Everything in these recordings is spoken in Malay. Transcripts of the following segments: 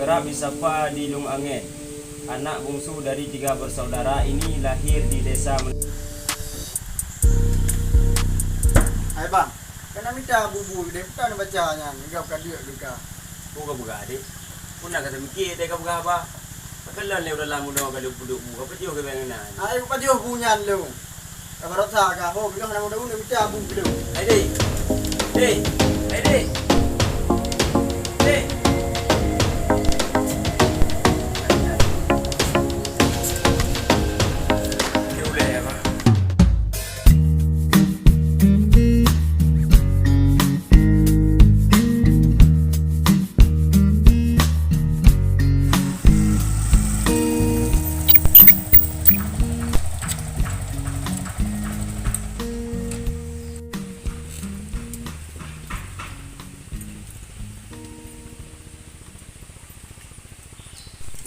kerap disapa Dilung Angin. Anak bungsu dari 3 bersaudara ini lahir di desa. Hai bang, kena minta bubu dia bukan bacanya, enggak bukan dia juga. Buka adik. Pun nak kata mikir dia buka apa? Kelan le udah lama dah kalau buduk buka apa dia ke benganan. Ai apa dia punya lu. Kalau rasa ka ho bilang nama dah minta bubu lu. Adik. Dek. Adik. Dek.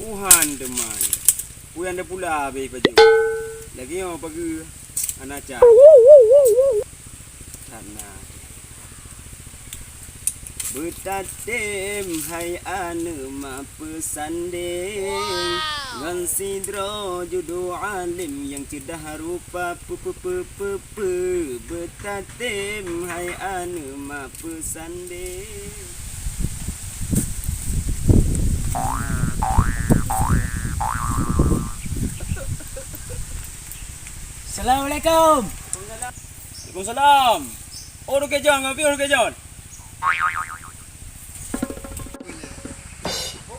Uhan teman. Puyan dah pula habis baju. Lagi yang pagi anak cak. Sana. Betatem hai anu ma pesanding. Ngan sidro judu alim yang cerdah rupa Betatem hai anu ma pesanding. Assalamualaikum. Waalaikumsalam. Orang kejon ngapi orang kejon.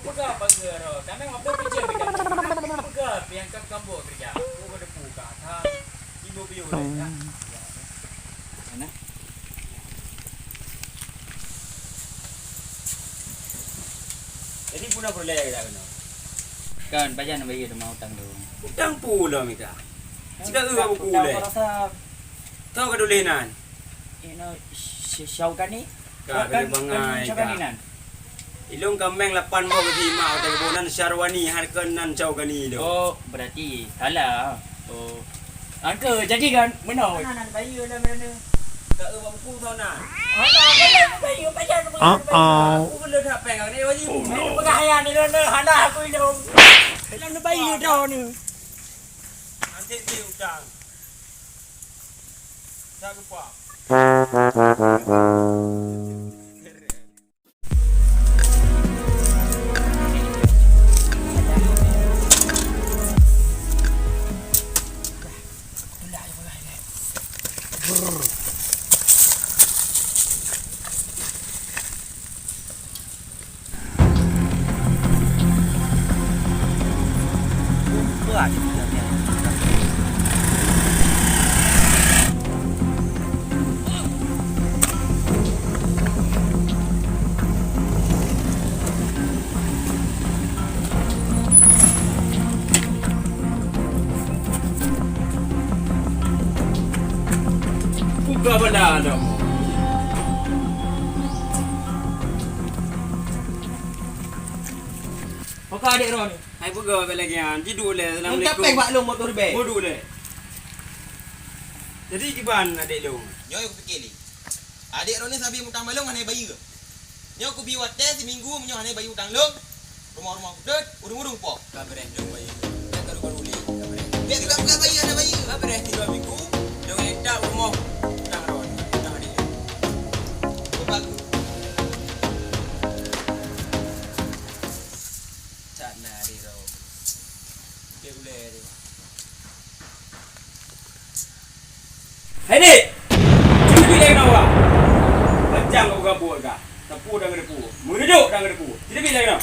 Buka apa gero? Kami ngapo kerja bidang. Buka yang kampung kerja. Buka ada buka. Ha. Ibu biu ya. Mana? Jadi puna boleh kita kena. Kan bayan bagi dia mau utang dulu. Utang pula mita. Jika tu aku boleh. Tahu ke dulinan? Ino syaukan ni. Ka kena bangai. Syaukan ni nan. Ilung kameng 8 mau bagi mak atau kebonan Syarwani harkenan caugani do. Oh, berarti salah. Oh. Angka jadi kan benar. Nan bayi dah mana. Tak buku tahu nak. Ana bayi bayan. Aku belum dah pegang ni wajib. Pegahaya ni hana aku hidup. Lan bayi dah ni. Nanti dia utang. Tak lupa. Buka benda dah. Apa adik Ron ni? Hai buka apa lagi an? Tidur le. Assalamualaikum. Capek maklum motor be. Bodoh le. Jadi kiban adik lu. Nyo aku fikir ni. Adik Ron ni sambil mutang malung hanai bayi ke? Nyo aku biwat teh seminggu menyo hanai bayi utang long. Rumah-rumah udet, urung-urung pok. Kabareh dong bayi. Dah karu-karu ni. Biar kita buka bayi hanai bayi. Kabareh 3 minggu. Dong edak rumah. Utang Ron. Utang adik. Buka aku. Sana adik Ron. Dia boleh dia. Hai dik. Cuci lagi nawa. Panjang kau gabur kah? Tepu dah gedepu. Mengeduk dah gedepu. Jadi bila kau?